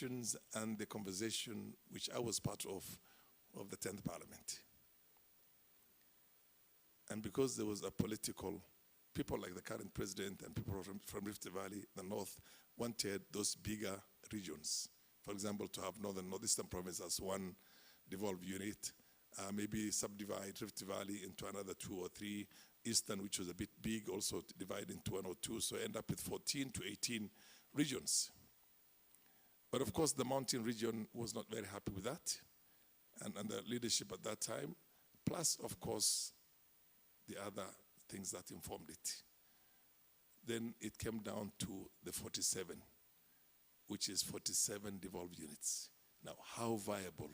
and the conversation which I was part of the 10th Parliament. And because there was a political, people like the current president and people from Rift Valley, the North, wanted those bigger regions. For example, to have Northeastern Province as one devolved unit, maybe subdivide Rift Valley into another 2 or 3, Eastern, which was a bit big, also divide into 1 or 2, so end up with 14 to 18 regions. But of course, the mountain region was not very happy with that, and the leadership at that time, plus, of course, the other things that informed it. Then it came down to the 47, which is 47 devolved units. Now, how viable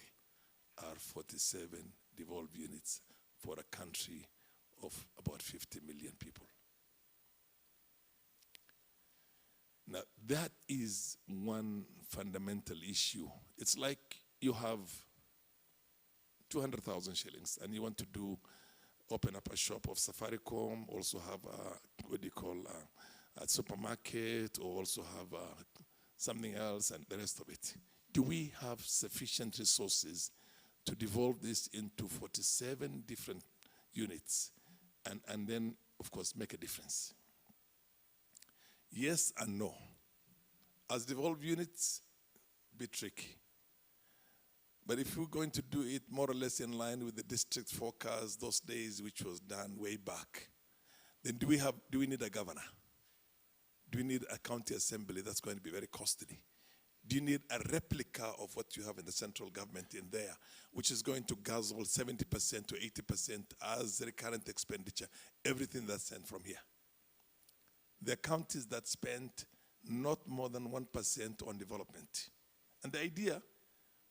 are 47 devolved units for a country of about 50 million people? Now, that is one fundamental issue. It's like you have 200,000 shillings and you want to open up a shop of Safaricom, also have a supermarket, or also have something else and the rest of it. Do we have sufficient resources to devolve this into 47 different units and then, of course, make a difference? Yes and no. As devolved units, be tricky. But if we're going to do it more or less in line with the district forecast, those days which was done way back, then do we need a governor? Do we need a county assembly? That's going to be very costly. Do you need a replica of what you have in the central government in there, which is going to guzzle 70% to 80% as recurrent expenditure, everything that's sent from here? There are counties that spent not more than 1% on development. And the idea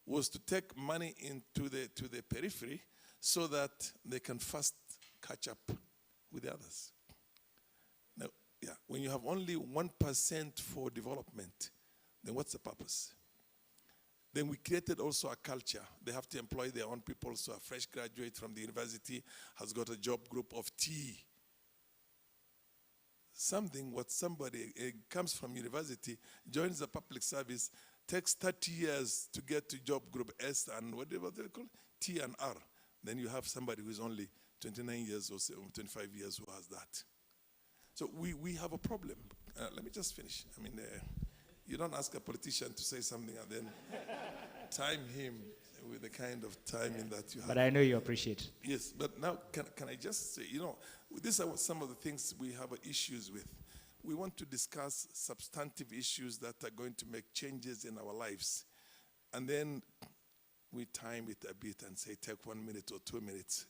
was to take money into the periphery so that they can first catch up with the others. Now, yeah, when you have only 1% for development, then what's the purpose? Then we created also a culture. They have to employ their own people, so a fresh graduate from the university has got a job group of T. Somebody comes from university, joins the public service, takes 30 years to get to job group S and whatever they call it, T and R. Then you have somebody who's only 29 years or 25 years who has that. So we have a problem. Let me just finish. I mean, you don't ask a politician to say something and then time him with the kind of timing that you have. But I know you appreciate. Yes, but now can I just say, these are some of the things we have issues with. We want to discuss substantive issues that are going to make changes in our lives. And then we time it a bit and say, take 1 minute or 2 minutes.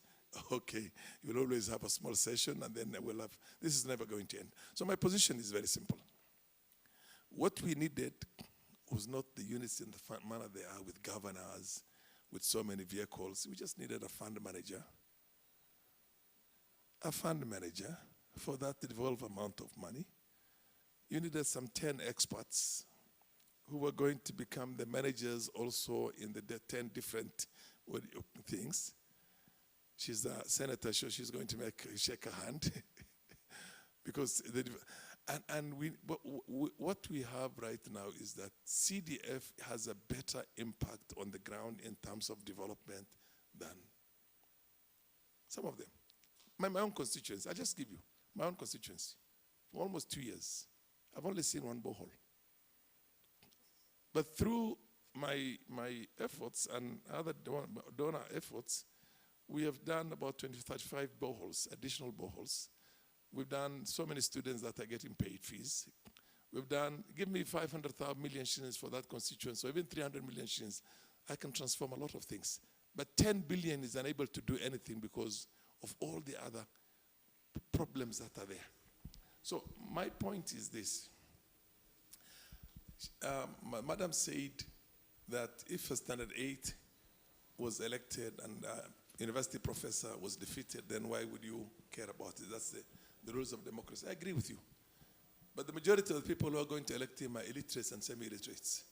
Okay, you'll always have a small session and then we'll have, this is never going to end. So my position is very simple. What we needed was not the units in the manner they are with governors, with so many vehicles. We just needed a fund manager. A fund manager for that devolved amount of money. You needed some 10 experts who were going to become the managers also in the 10 different things. She's a senator, so she's going to shake her hand. Because what we have right now is that CDF has a better impact on the ground in terms of development than some of them. My own constituency, I'll just give you my own constituency. For almost 2 years, I've only seen one borehole. But through my efforts and other donor efforts, we have done about 35 boreholes, additional boreholes. We've done so many students that are getting paid fees. We've done, give me 500 million shillings for that constituency, so even 300 million shillings, I can transform a lot of things. But 10 billion is unable to do anything because of all the other problems that are there. So my point is this. Madam said that if a standard 8 was elected and a university professor was defeated, then why would you care about it? That's the rules of democracy. I agree with you. But the majority of the people who are going to elect him are illiterates and semi-illiterates.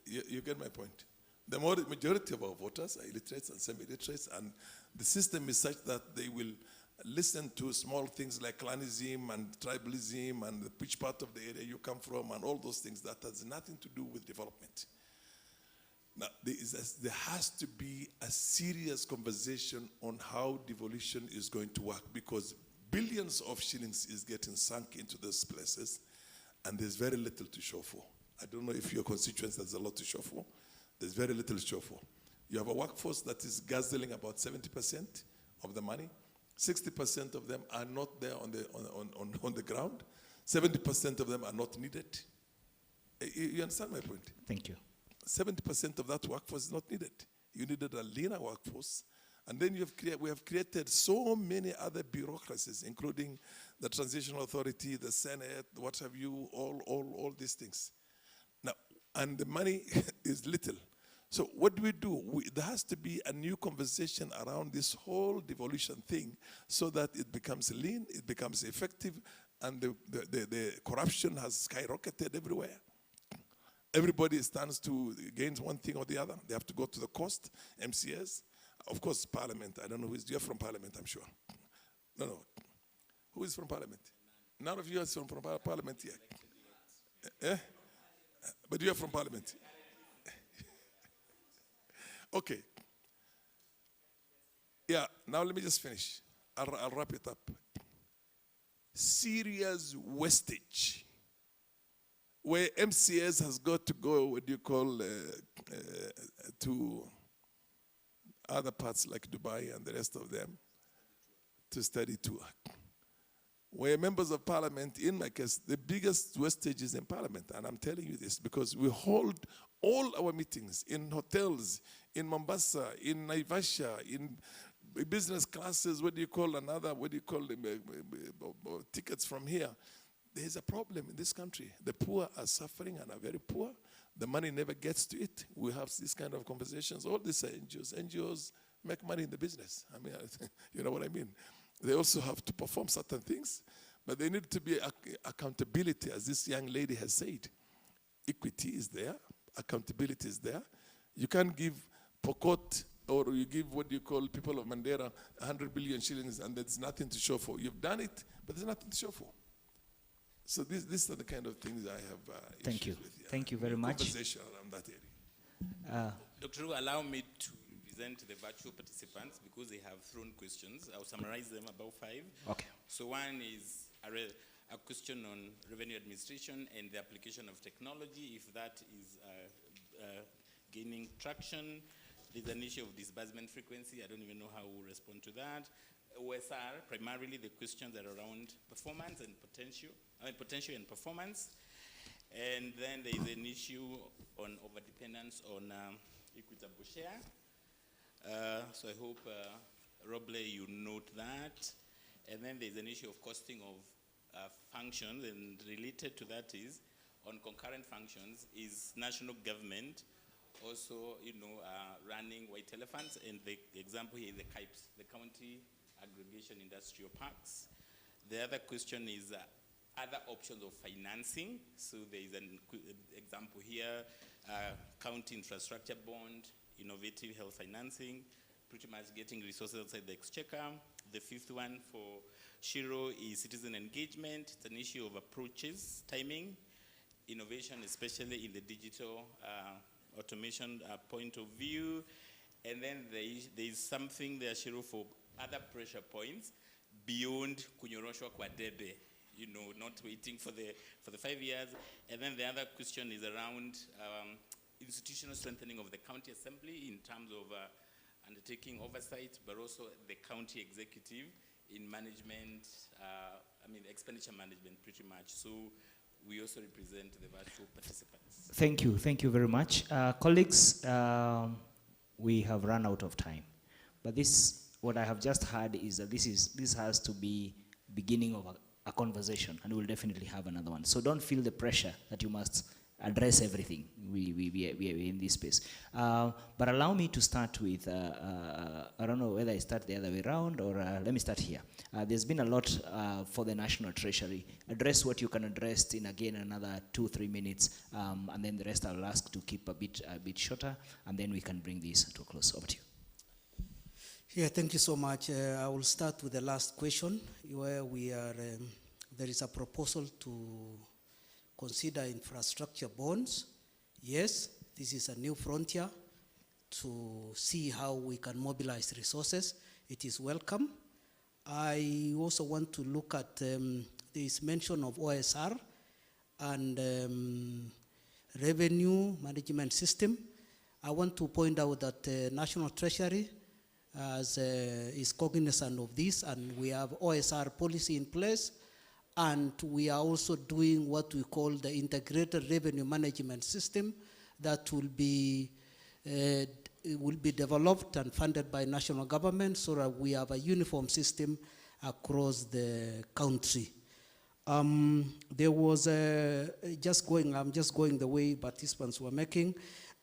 You get my point? The majority of our voters are illiterates and semi-illiterates, and the system is such that they will listen to small things like clanism and tribalism and which part of the area you come from and all those things. That has nothing to do with development. Now, there has to be a serious conversation on how devolution is going to work, because billions of shillings is getting sunk into those places and there's very little to show for. I don't know if your constituents has a lot to show for. There's very little to show for. You have a workforce that is guzzling about 70% of the money. 60% of them are not there on the ground. 70% of them are not needed. You understand my point? Thank you. 70% of that workforce is not needed. You needed a leaner workforce. And then we have created so many other bureaucracies, including the Transitional Authority, the Senate, what have you, all these things. Now, and the money is little. So what do? There has to be a new conversation around this whole devolution thing so that it becomes lean, it becomes effective, and the corruption has skyrocketed everywhere. Everybody stands to gain one thing or the other. They have to go to the coast, MCS. Of course, Parliament. I don't know who is. You're from Parliament, I'm sure. No. Who is from Parliament? None of you are from Parliament yet. Eh? But you are from Parliament. Okay. Yeah, now let me just finish. I'll wrap it up. Serious wastage, where MCS has got to go, to other parts like Dubai and the rest of them to study tour. Where members of parliament, in my case, the biggest wastage is in parliament. And I'm telling you this because we hold all our meetings in hotels, in Mombasa, in Naivasha, in business classes, tickets from here. There's a problem in this country. The poor are suffering and are very poor. The money never gets to it. We have these kind of conversations. All these are NGOs. NGOs make money in the business. I mean, you know what I mean? They also have to perform certain things, but they need to be accountability, as this young lady has said. Equity is there. Accountability is there. You can't give Pokot or you give people of Mandera 100 billion shillings and there's nothing to show for. You've done it, but there's nothing to show for. So these are the kind of things I have Thank you. with. Thank you very much. Conversation around that area. Dr. Ru, allow me to present the virtual participants because they have thrown questions. I'll summarize them, about 5. Okay. So one is a question on revenue administration and the application of technology, if that is gaining traction. There's an issue of disbursement frequency. I don't even know how we'll respond to that. OSR, primarily the questions are around performance and potential and performance. And then there is an issue on overdependence on equitable share. So I hope, Roble, you note that. And then there's an issue of costing of functions, and related to that is, on concurrent functions, is national government also, running white elephants? And the example here is the CAIPs, the County Aggregation Industrial Parks. The other question is other options of financing. So there is an example here, county infrastructure bond, innovative health financing, pretty much getting resources outside the exchequer. The 5th one for Shiro is citizen engagement. It's an issue of approaches, timing, innovation, especially in the digital automation point of view. And then there is something there, Shiro, for other pressure points beyond kunyoroshwa kwa debe, not waiting for the 5 years. And then the other question is around institutional strengthening of the county assembly in terms of undertaking oversight, but also the county executive in management, expenditure management pretty much. So we also represent the virtual participants. Thank you very much. Colleagues, we have run out of time. But what I have just heard is that this has to be beginning of a conversation, and we'll definitely have another one. So don't feel the pressure that you must address everything. We are in this space. But allow me to start with, I don't know whether I start the other way around or let me start here. There's been a lot for the National Treasury. Address what you can address in, again, another 2-3 minutes, and then the rest I'll ask to keep a bit shorter, and then we can bring this to a close. Over to you. Yeah, thank you so much. I will start with the last question, where there is a proposal to consider infrastructure bonds. Yes, this is a new frontier to see how we can mobilize resources. It is welcome. I also want to look at this mention of OSR and revenue management system. I want to point out that National Treasury is cognizant of this, and we have OSR policy in place, and we are also doing what we call the integrated revenue management system that will be developed and funded by national government, so that we have a uniform system across the country. There was I'm just going the way participants were making.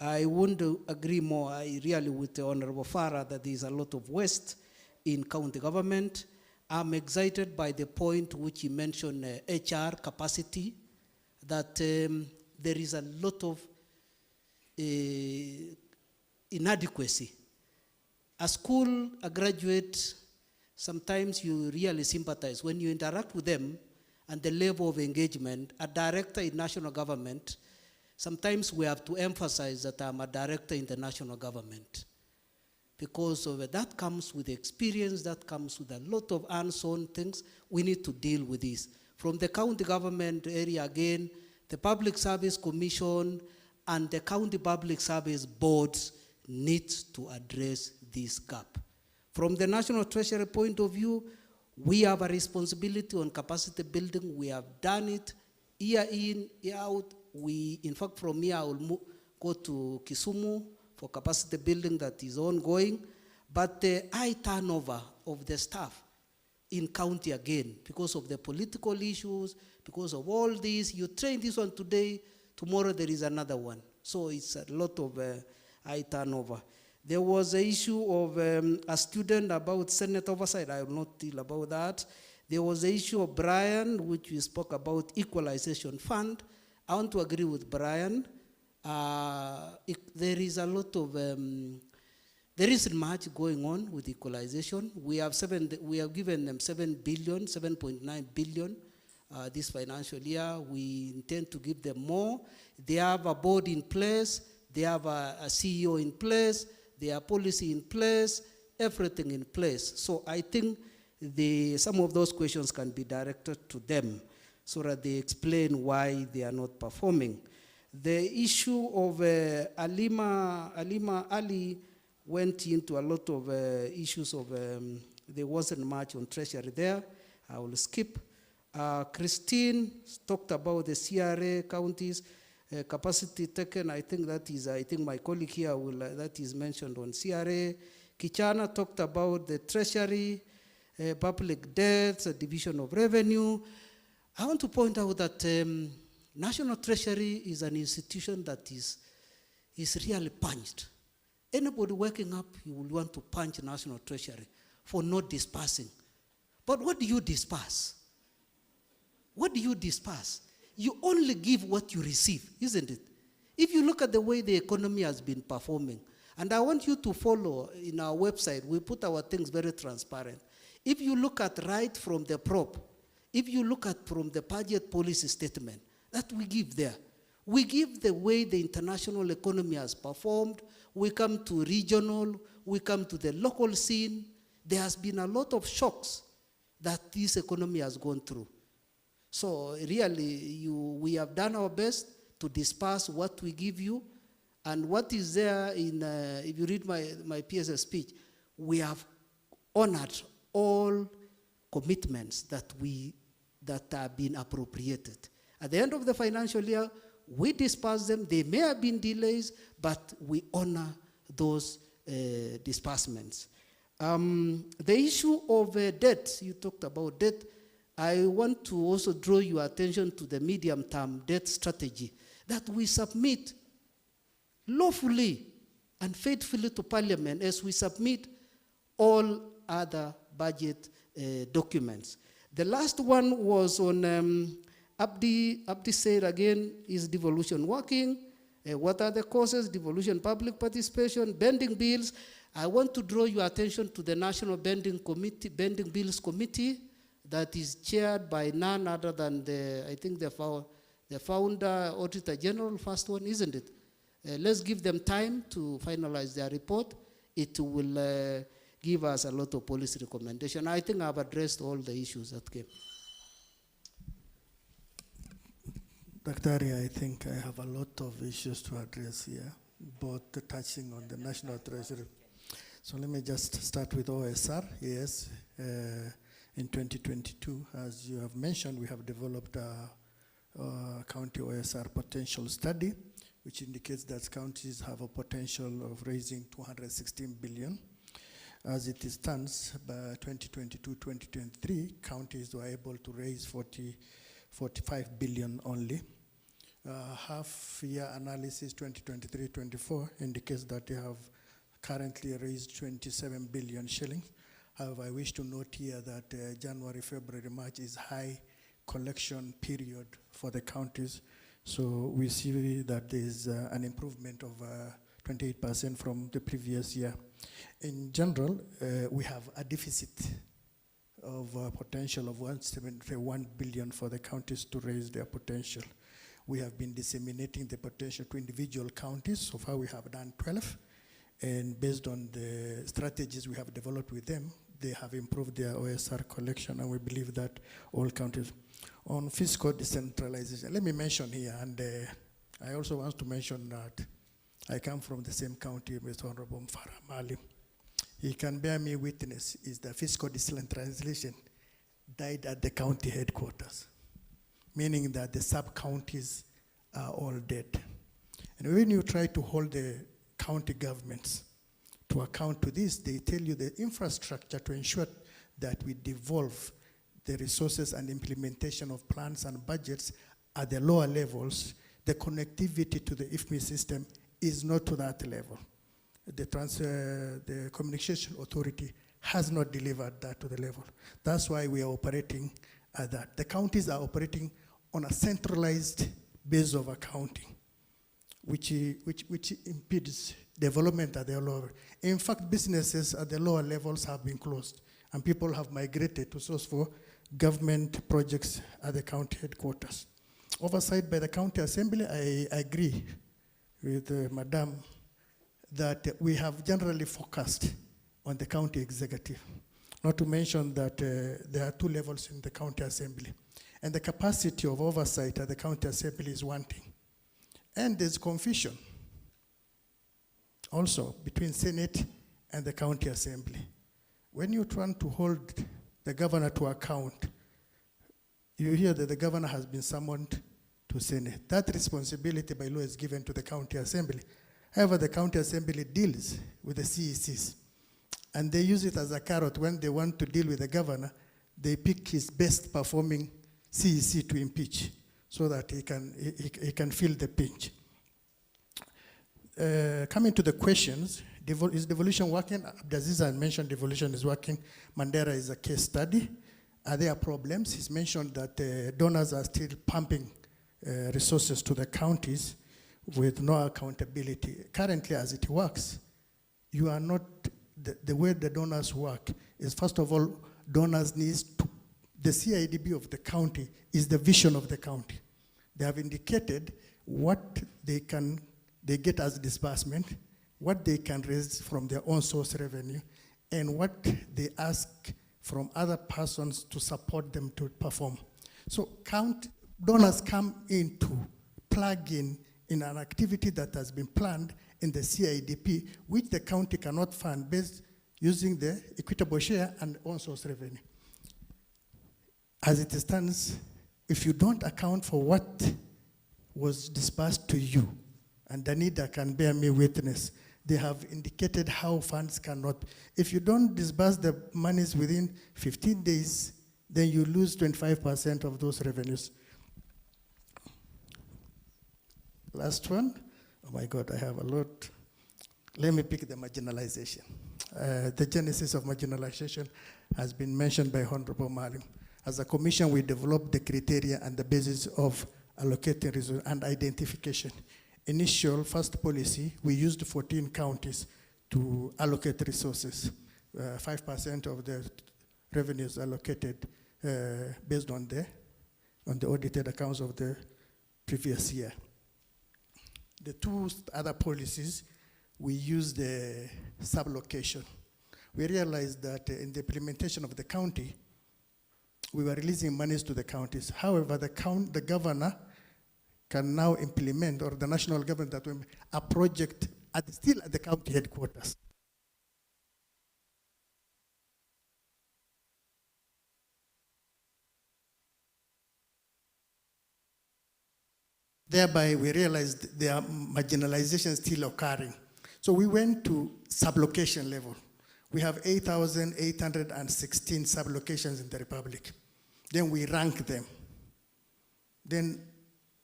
I wouldn't agree more really with the Honorable Farah that there is a lot of waste in county government. I'm excited by the point which he mentioned, HR capacity, that there is a lot of inadequacy. A graduate, sometimes you really sympathize when you interact with them and the level of engagement. A director in national government, sometimes we have to emphasize that I'm a director in the national government, because of that comes with experience, that comes with a lot of hands-on things. We need to deal with this. From the county government area again, the Public Service Commission and the county public service boards need to address this gap. From the National Treasury point of view, we have a responsibility on capacity building. We have done it year in, year out. In fact, from here, I will go to Kisumu for capacity building that is ongoing. But the high turnover of the staff in county again, because of the political issues, because of all this, you train this one today, tomorrow there is another one. So it's a lot of high turnover. There was an issue of a student about Senate oversight. I will not deal about that. There was an issue of Brian, which we spoke about, equalization fund. I want to agree with Brian. There is a lot of, there isn't much going on with equalization. We have given them 7.9 billion this financial year. We intend to give them more. They have a board in place. They have a CEO in place. They have policy in place, everything in place. So I think some of those questions can be directed to them so that they explain why they are not performing. The issue of Alima Ali went into a lot of issues of, there wasn't much on treasury there. I will skip. Christine talked about the CRA counties, capacity taken. I think my colleague here that is mentioned on CRA. Kichana talked about the treasury, public debts, division of revenue. I want to point out that National Treasury is an institution that is really punched. Anybody waking up, you will want to punch National Treasury for not dispersing. But what do you disperse? What do you disperse? You only give what you receive, isn't it? If you look at the way the economy has been performing, and I want you to follow in our website, we put our things very transparent. If you look at right from the prop, if you look at from the budget policy statement that we give there, we give the way the international economy has performed. We come to regional, we come to the local scene. There has been a lot of shocks that this economy has gone through. So really, we have done our best to disperse what we give you. And what is there in, if you read my PSS speech, we have honored all commitments that have been appropriated. At the end of the financial year, we disperse them. There may have been delays, but we honor those disbursements. The issue of debt, you talked about debt. I want to also draw your attention to the medium-term debt strategy that we submit lawfully and faithfully to Parliament as we submit all other budget documents. The last one was on Abdi said again, is devolution working? What are the causes? Devolution, public participation, bending bills. I want to draw your attention to the National Bending Bills Committee that is chaired by none other than I think the founder, Auditor General, first one, isn't it? Let's give them time to finalize their report. It will give us a lot of policy recommendation. I think I've addressed all the issues that came. Dr. Ari, I think I have a lot of issues to address here, both touching on the National Treasury. So let me just start with OSR. Yes, in 2022, as you have mentioned, we have developed a county OSR potential study, which indicates that counties have a potential of raising 216 billion. As it stands, by 2022-2023, counties were able to raise 45 billion only. Half-year analysis 2023-24 indicates that they have currently raised 27 billion shillings. However, I wish to note here that January, February, March is high collection period for the counties. So we see that there is an improvement of 28% from the previous year. In general, we have a deficit of potential of 171 billion for the counties to raise their potential. We have been disseminating the potential to individual counties. So far we have done 12. And based on the strategies we have developed with them, they have improved their OSR collection, and we believe that all counties. On fiscal decentralization, let me mention here, and I also want to mention that I come from the same county with Honorable Farah Mali. He can bear me witness is the fiscal decentralization died at the county headquarters, meaning that the sub-counties are all dead. And when you try to hold the county governments to account to this, they tell you the infrastructure to ensure that we devolve the resources and implementation of plans and budgets at the lower levels. The connectivity to the IFMI system is not to that level. The Communication Authority has not delivered that to the level. That's why we are operating at that. The counties are operating on a centralized base of accounting, which impedes development at the lower. In fact, businesses at the lower levels have been closed, and people have migrated to source for government projects at the county headquarters. Oversight by the county assembly, I agree with Madam that we have generally focused on the county executive. Not to mention that there are two levels in the county assembly. And the capacity of oversight at the county assembly is wanting. And there's confusion also between Senate and the county assembly. When you try to hold the governor to account, you hear that the governor has been summoned to Senate. That responsibility by law is given to the county assembly. However, the county assembly deals with the CECs, and they use it as a carrot. When they want to deal with the governor, they pick his best performing CEC to impeach so that he can feel the pinch. Coming to the questions, is devolution working? Abdaziz had mentioned devolution is working. Mandera is a case study. Are there problems? He's mentioned that donors are still pumping resources to the counties with no accountability. Currently, as it works, you are not, the way the donors work is, first of all, donors need to, the CIDB of the county is the vision of the county. They have indicated what they get as disbursement, what they can raise from their own source revenue, and what they ask from other persons to support them to perform. So donors come in to plug in an activity that has been planned in the CIDP, which the county cannot fund based using the equitable share and own source revenue. As it stands, if you don't account for what was disbursed to you, and Danida can bear me witness, they have indicated how funds cannot. If you don't disburse the monies within 15 days, then you lose 25% of those revenues. Last one. Oh my God, I have a lot. Let me pick the marginalization. The genesis of marginalization has been mentioned by Honorable Malim. As a commission, we developed the criteria and the basis of allocating resources and identification. initial first policy, we used 14 counties to allocate resources. 5% of the revenues allocated based on the audited accounts of the previous year. The two other policies, we used the sublocation. We realized that in the implementation of the county, we were releasing monies to the counties. However, the governor can now implement, or the national government, that a project still at the county headquarters. Thereby, we realized there are marginalizations still occurring. So we went to sublocation level. We have 8,816 sublocations in the Republic. Then we rank them. Then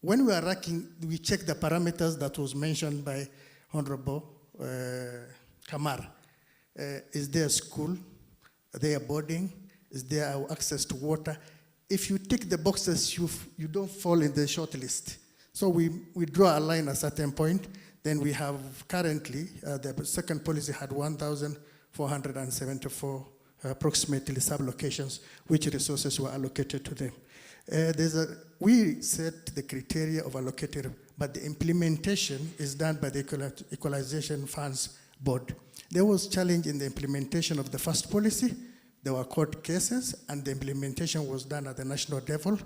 when we are ranking, we check the parameters that was mentioned by Honorable Kamar. Is there a school? Are there boarding? Is there access to water? If you tick the boxes, you don't fall in the short list. So we draw a line at a certain point. Then we have currently, the second policy had 1,474 approximately sublocations, which resources were allocated to them. We set the criteria of allocating, but the implementation is done by the Equalization Funds Board. There was challenge in the implementation of the first policy. There were court cases, and the implementation was done at the national level.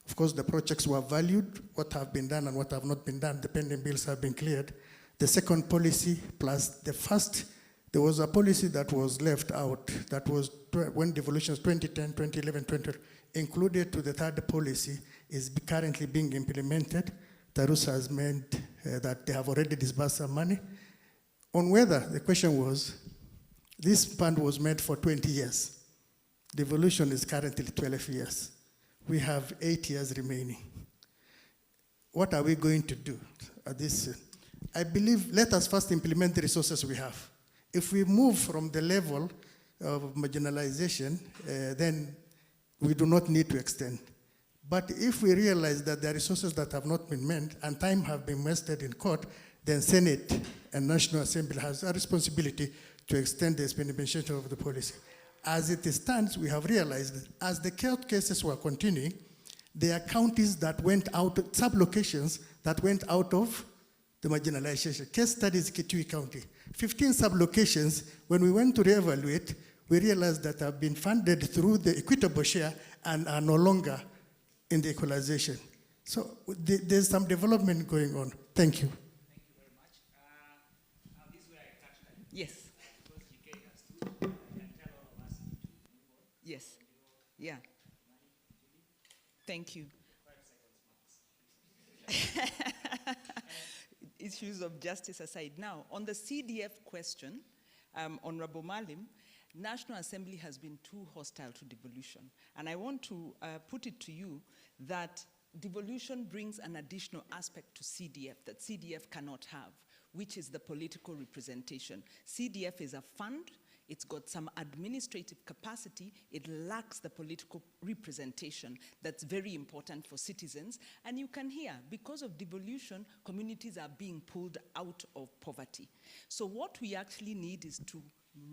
Of course, the projects were valued, what have been done and what have not been done. The pending bills have been cleared. The second policy plus the first, there was a policy that was left out. That was when devolutions 2010, 2011, 2012, included to the third policy, is currently being implemented. Tarusa has meant that they have already disbursed some money. On whether, the question was, this fund was made for 20 years. Devolution is currently 12 years. We have 8 years remaining. What are we going to do at this? I believe, let us first implement the resources we have. If we move from the level of marginalization, then we do not need to extend. But if we realize that there are resources that have not been met and time have been wasted in court, then Senate and National Assembly has a responsibility to extend the implementation of the policy. As it stands, we have realized that as the court cases were continuing, there are counties that went out, sublocations that went out of the marginalization. Case studies, Kitui County. 15 sublocations, when we went to reevaluate, we realized that have been funded through the equitable share and are no longer in the equalization. So there's some development going on. Thank you. Thank you very much. This way I touched that. Yes. Because GK has to, and tell all of us to move on. Yes. Yeah. Thank you. 5 seconds max. Issues of justice aside. Now, on the CDF question, Honorable Malim, National Assembly has been too hostile to devolution. And I want to put it to you that devolution brings an additional aspect to CDF that CDF cannot have, which is the political representation. CDF is a fund. It's got some administrative capacity. It lacks the political representation that's very important for citizens. And you can hear, because of devolution, communities are being pulled out of poverty. So what we actually need is to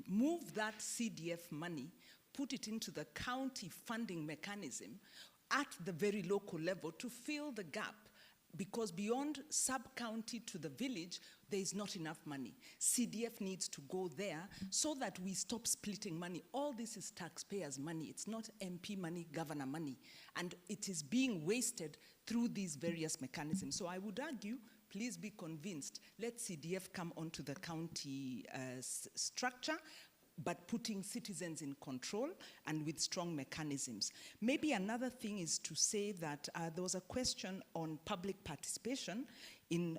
move that CDF money, put it into the county funding mechanism at the very local level to fill the gap. Because beyond sub-county to the village, there is not enough money. CDF needs to go there so that we stop splitting money. All this is taxpayers' money. It's not MP money, governor money. And it is being wasted through these various mechanisms. So I would argue, please be convinced, let CDF come onto the county structure, but putting citizens in control and with strong mechanisms. Maybe another thing is to say that there was a question on public participation in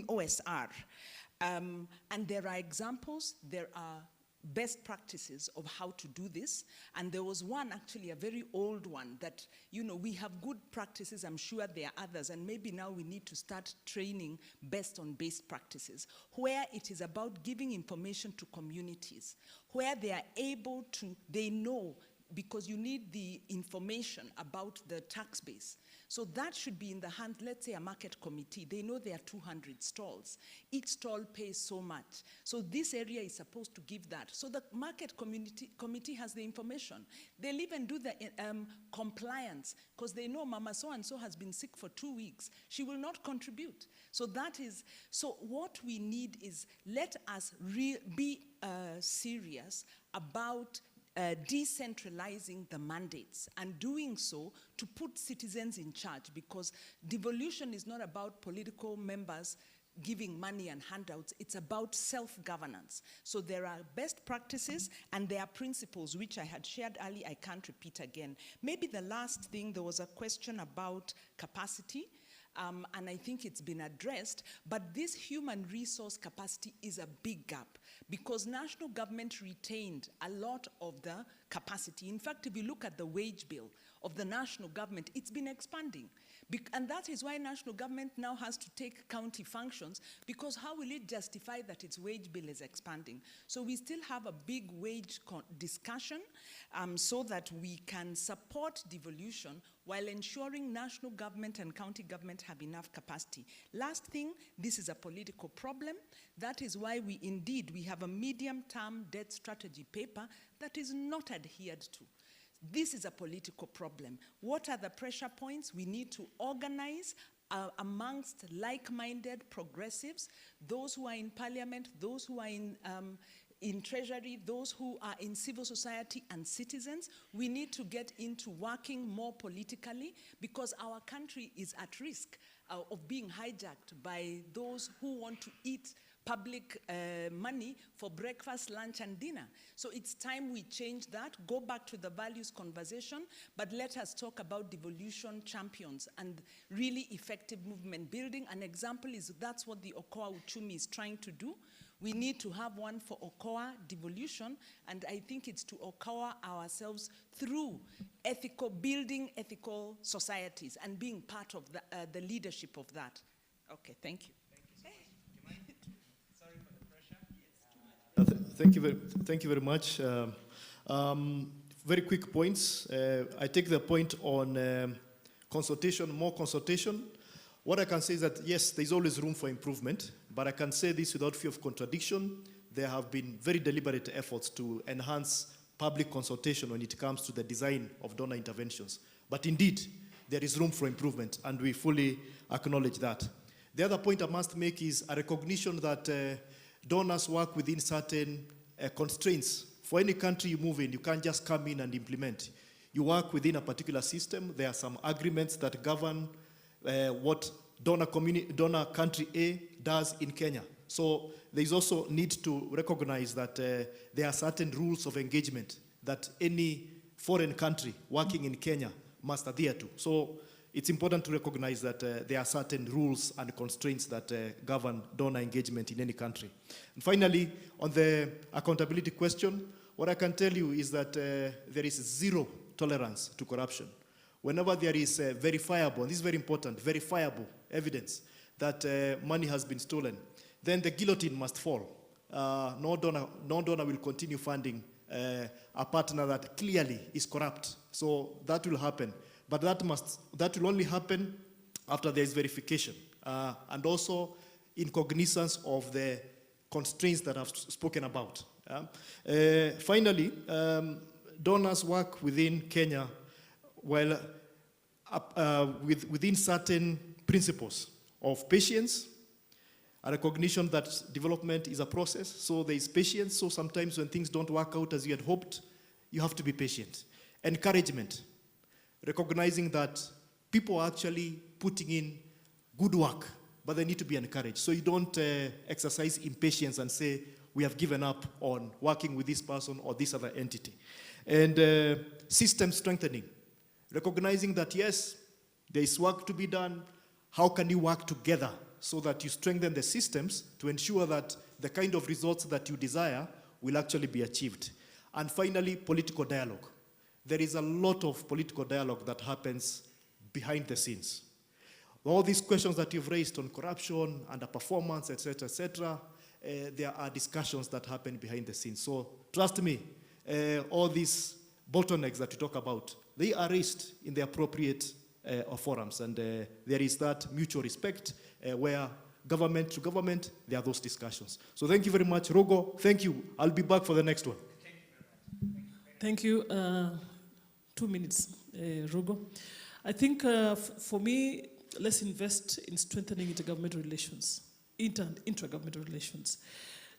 OSR. And there are examples, there are best practices of how to do this. And there was one, actually a very old one, that, you know, we have good practices, I'm sure there are others, and maybe now we need to start training based on best practices, where it is about giving information to communities, where they are able to, they know, because you need the information about the tax base. So that should be in the hand, let's say a market committee. They know there are 200 stalls. Each stall pays so much. So this area is supposed to give that. So the market committee has the information. They'll even do the compliance, because they know Mama so-and-so has been sick for 2 weeks. She will not contribute. So so what we need is, let us be serious about decentralizing the mandates, and doing so to put citizens in charge, because devolution is not about political members giving money and handouts. It's about self-governance. So there are best practices and there are principles which I had shared earlier. I can't repeat again. Maybe the last thing, there was a question about capacity. And I think it's been addressed, but this human resource capacity is a big gap, because national government retained a lot of the capacity. In fact, if you look at the wage bill of the national government, it's been expanding. And that is why national government now has to take county functions, because how will it justify that its wage bill is expanding? So we still have a big wage discussion so that we can support devolution while ensuring national government and county government have enough capacity. Last thing, this is a political problem. That is why we have a medium-term debt strategy paper that is not adhered to. This is a political problem. What are the pressure points? We need to organize amongst like-minded progressives, those who are in parliament, those who are in treasury, those who are in civil society and citizens. We need to get into working more politically, because our country is at risk of being hijacked by those who want to eat public money for breakfast, lunch, and dinner. So it's time we change that, go back to the values conversation, but let us talk about devolution champions and really effective movement building. An example is that's what the Okoa Uchumi is trying to do. We need to have one for Okoa devolution, and I think it's to Okoa ourselves through building ethical societies and being part of the leadership of that. Okay, thank you. Thank you very much. Very quick points. I take the point on consultation, more consultation. What I can say is that, yes, there's always room for improvement, but I can say this without fear of contradiction. There have been very deliberate efforts to enhance public consultation when it comes to the design of donor interventions. But indeed, there is room for improvement, and we fully acknowledge that. The other point I must make is a recognition that donors work within certain constraints. For any country you move in, you can't just come in and implement. You work within a particular system. There are some agreements that govern what donor country A does in Kenya. So there is also need to recognize that there are certain rules of engagement that any foreign country working in Kenya must adhere to. So it's important to recognize that there are certain rules and constraints that govern donor engagement in any country. And finally, on the accountability question, what I can tell you is that there is zero tolerance to corruption. Whenever there is verifiable, and this is very important, verifiable evidence that money has been stolen, then the guillotine must fall. No donor will continue funding a partner that clearly is corrupt. So that will happen. But that will only happen after there is verification and also in cognizance of the constraints that I've spoken about. Finally, donors work within Kenya within certain principles of patience, a recognition that development is a process, so there is patience. So sometimes when things don't work out as you had hoped, you have to be patient. Encouragement. Recognizing that people are actually putting in good work, but they need to be encouraged. So you don't exercise impatience and say, we have given up on working with this person or this other entity. And system strengthening. Recognizing that, yes, there is work to be done. How can you work together so that you strengthen the systems to ensure that the kind of results that you desire will actually be achieved? And finally, political dialogue. There is a lot of political dialogue that happens behind the scenes. All these questions that you've raised on corruption, underperformance, etc., there are discussions that happen behind the scenes. So trust me, all these bottlenecks that you talk about, they are raised in the appropriate forums. And there is that mutual respect where government to government, there are those discussions. So thank you very much, Rogo. Thank you. I'll be back for the next one. Thank you. 2 minutes, Rogo. I think for me, let's invest in strengthening intergovernmental relations, intragovernmental relations.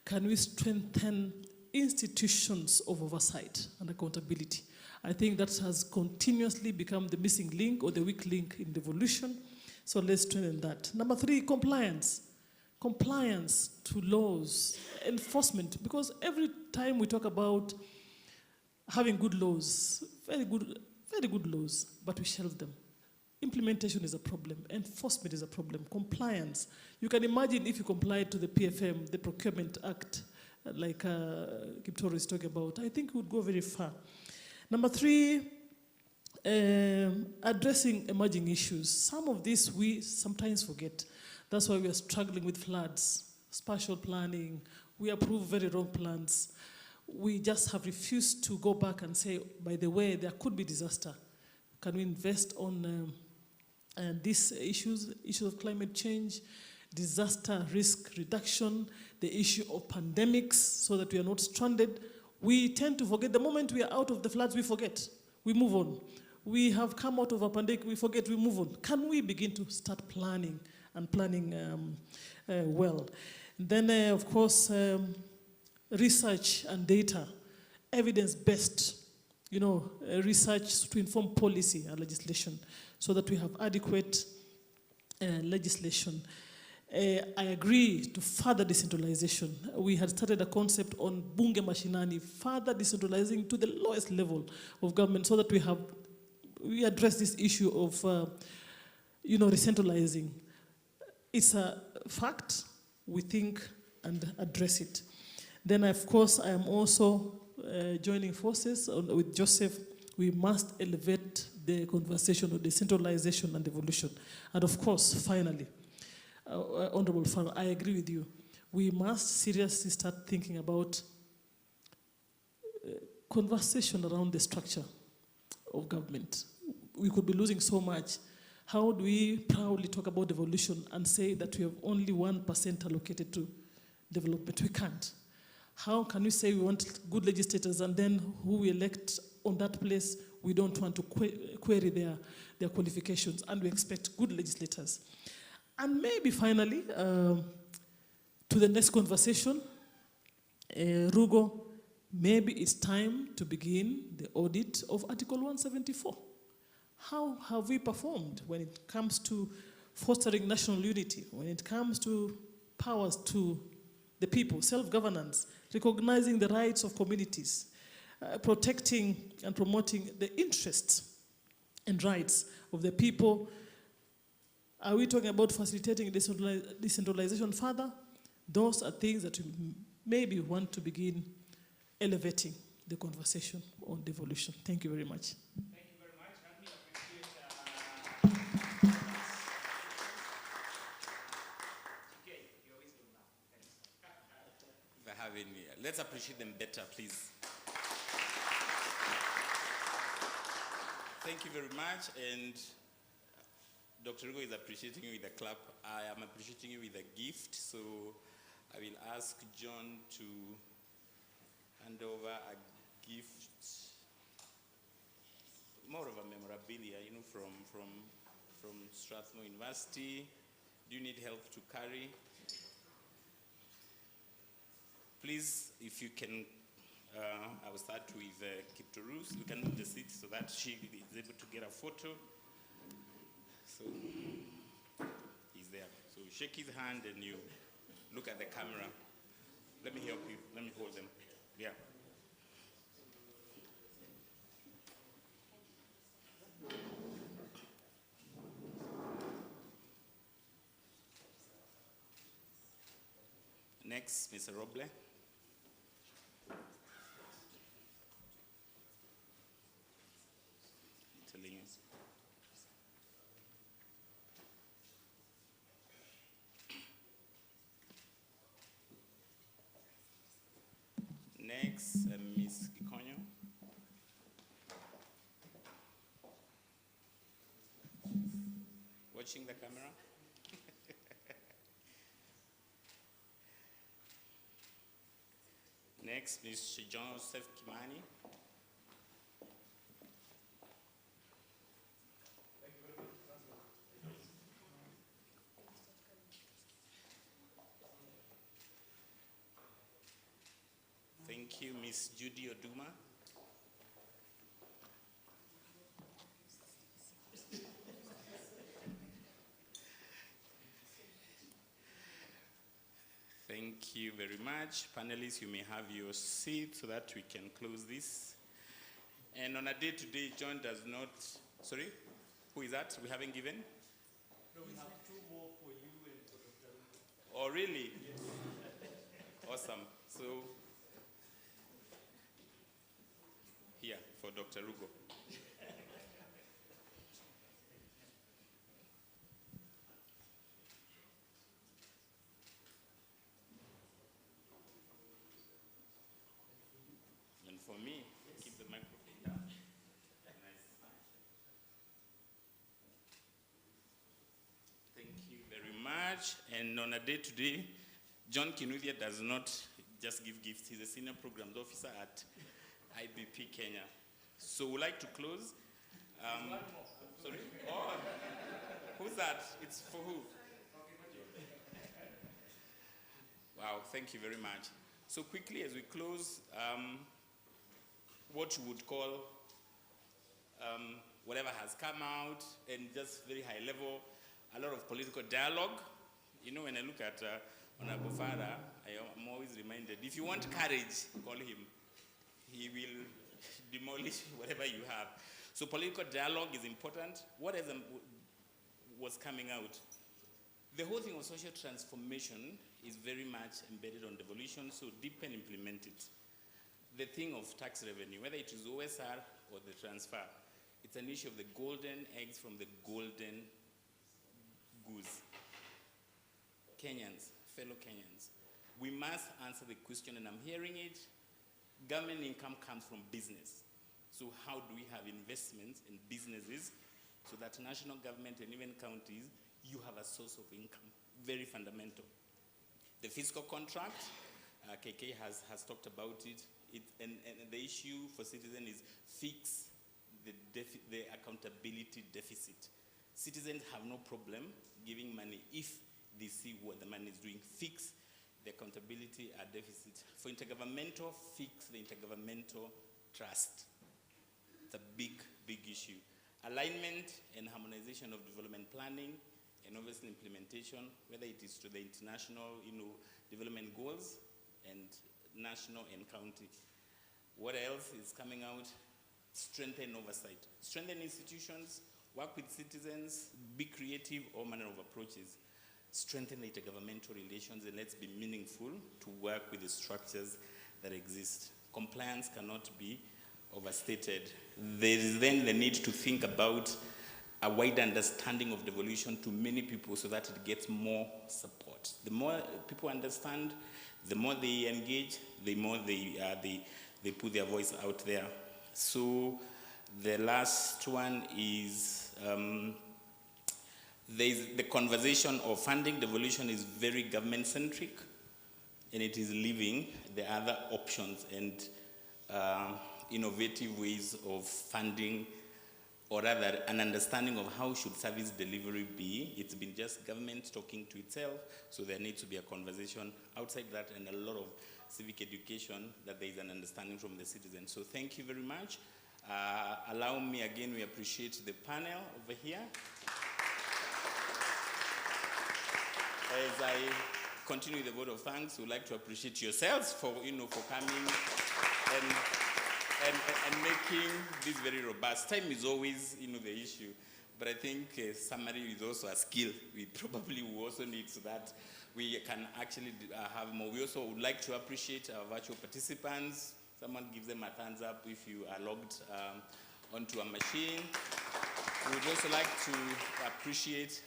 Can we strengthen institutions of oversight and accountability? I think that has continuously become the missing link or the weak link in devolution. So let's strengthen that. Number 3, compliance. Compliance to laws, enforcement, because every time we talk about having good laws, very good laws, but we shelve them. Implementation is a problem. Enforcement is a problem. Compliance. You can imagine if you complied to the PFM, the Procurement Act, like Kiptoro is talking about, I think it would go very far. Number 3, addressing emerging issues. Some of this we sometimes forget. That's why we are struggling with floods, spatial planning. We approve very wrong plans. We just have refused to go back and say, by the way, there could be disaster. Can we invest on these issues of climate change, disaster risk reduction, the issue of pandemics, so that we are not stranded? We tend to forget. The moment we are out of the floods, we forget. We move on. We have come out of a pandemic, we forget, we move on. Can we begin to start planning and planning well? Then, of course, research and data, evidence-based, research to inform policy and legislation so that we have adequate legislation. I agree to further decentralization. We had started a concept on bunge mashinani, further decentralizing to the lowest level of government so that we address this issue of, decentralizing. It's a fact, we think and address it. Then, of course, I am also joining forces with Joseph. We must elevate the conversation of decentralization and devolution. And of course, finally, Honorable Farrell, I agree with you. We must seriously start thinking about conversation around the structure of government. We could be losing so much. How do we proudly talk about devolution and say that we have only 1% allocated to development? We can't. How can we say we want good legislators and then who we elect on that place, we don't want to query their qualifications, and we expect good legislators? And maybe finally, to the next conversation, Rugo, maybe it's time to begin the audit of Article 174. How have we performed when it comes to fostering national unity, when it comes to powers to the people, self-governance, recognizing the rights of communities, protecting and promoting the interests and rights of the people? Are we talking about facilitating decentralization further? Those are things that we maybe want to begin elevating the conversation on devolution. Thank you very much. Thank you very much. Let me appreciate okay, your wisdom now. Thanks. For having me. Let's appreciate them better, please. Thank you very much. And Dr. Rugo is appreciating you with a clap. I am appreciating you with a gift. So I will ask John to hand over a gift, more of a memorabilia, from Strathmore University. Do you need help to carry? Please, if you can, I will start with Kiptorus. You can move the seat so that she is able to get a photo. So he's there. So shake his hand and you look at the camera. Let me help you. Let me hold them. Yeah. Next, Mr. Roble. Telling us. Next, Ms. Kikonyo. watching the camera. Next, Mr. Joseph Kimani. Thank you, Ms. Judy Oduma. Thank you very much. Panelists, you may have your seat so that we can close this. And on a day-to-day, John does not, sorry, who is that we haven't given? No, we have two more for you and for Dr. Rugo. Oh, really? Yes. Awesome. So, here for Dr. Rugo. And for me, keep the microphone down. Nice. Thank you very much. And on a day-to-day, John Kinuthia does not just give gifts. He's a senior programs officer at IBP Kenya. So we'd like to close. Sorry? Oh, who's that? It's for who? Wow, thank you very much. So quickly as we close, what you would call whatever has come out, and just very high level, a lot of political dialogue. You know, when I look at Honorable Farah, I'm always reminded, if you want courage, call him. He will demolish whatever you have. So political dialogue is important. What was coming out? The whole thing of social transformation is very much embedded on devolution, so deepen, implement it. The thing of tax revenue, whether it is OSR or the transfer, it's an issue of the golden eggs from the golden goose. Kenyans, fellow Kenyans, we must answer the question, and I'm hearing it. Government income comes from business. So how do we have investments in businesses so that national government and even counties, you have a source of income? Very fundamental. The fiscal contract, KK has talked about it. And the issue for citizens is fix the accountability deficit. Citizens have no problem giving money if they see what the money is doing. Fix the accountability deficit. For intergovernmental, fix the intergovernmental trust. It's a big, big issue. Alignment and harmonization of development planning, and obviously implementation, whether it is to the international, development goals and national and county. What else is coming out? Strengthen oversight. Strengthen institutions, work with citizens, be creative, all manner of approaches. Strengthen the intergovernmental relations, and let's be meaningful to work with the structures that exist. Compliance cannot be overstated. There is then the need to think about a wider understanding of devolution to many people so that it gets more support. The more people understand, the more they engage, the more they put their voice out there. So the last one is the conversation of funding devolution is very government-centric, and it is leaving the other options and innovative ways of funding, or rather an understanding of how should service delivery be. It's been just government talking to itself, so there needs to be a conversation outside that and a lot of civic education that there is an understanding from the citizens. So thank you very much. Allow me again, we appreciate the panel over here. As I continue the vote of thanks, we'd like to appreciate yourselves for, for coming and making this very robust. Time is always, the issue, but I think summary is also a skill we probably will also need so that we can actually have more. We also would like to appreciate our virtual participants. Someone gives them a thumbs up if you are logged onto a machine. We would also like to appreciate,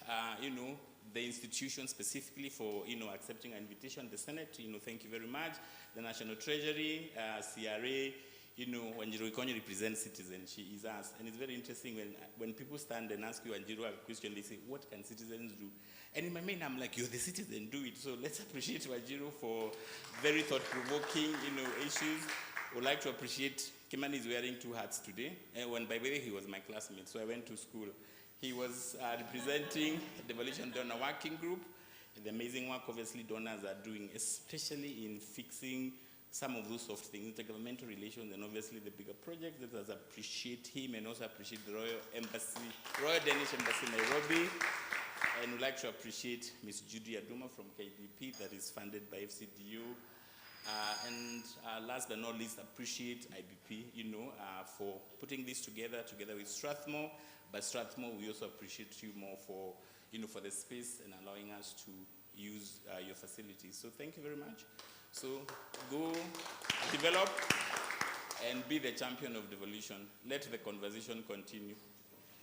the institution specifically for, accepting our invitation. The Senate, thank you very much. The National Treasury, CRA, you know, Wanjiru Ikonyo represents citizens. She is us. And it's very interesting when people stand and ask you Wanjiru a question, they say, what can citizens do? And in my mind, I'm like, you're the citizen, do it. So let's appreciate Wanjiru for very thought-provoking, issues. Would like to appreciate Kimani is wearing 2 hats today. And by the way, he was my classmate, so I went to school. He was representing Devolution Donor Working Group. The amazing work, obviously, donors are doing, especially in fixing some of those soft things, intergovernmental relations, and obviously the bigger projects. Let us appreciate him and also appreciate the Royal Danish Embassy, Nairobi. And we'd like to appreciate Ms. Judy Aduma from KDP that is funded by FCDU. And last but not least, appreciate IBP, for putting this together with Strathmore. But Strathmore, we also appreciate you more for, for the space and allowing us to use your facilities. So thank you very much. So go develop and be the champion of devolution. Let the conversation continue.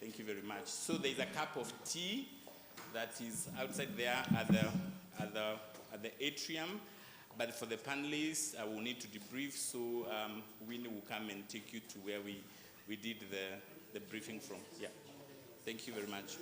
Thank you very much. So there's a cup of tea that is outside there at the atrium. But for the panelists, I will need to debrief, so Winnie will come and take you to where we did the briefing from. Yeah. Thank you very much.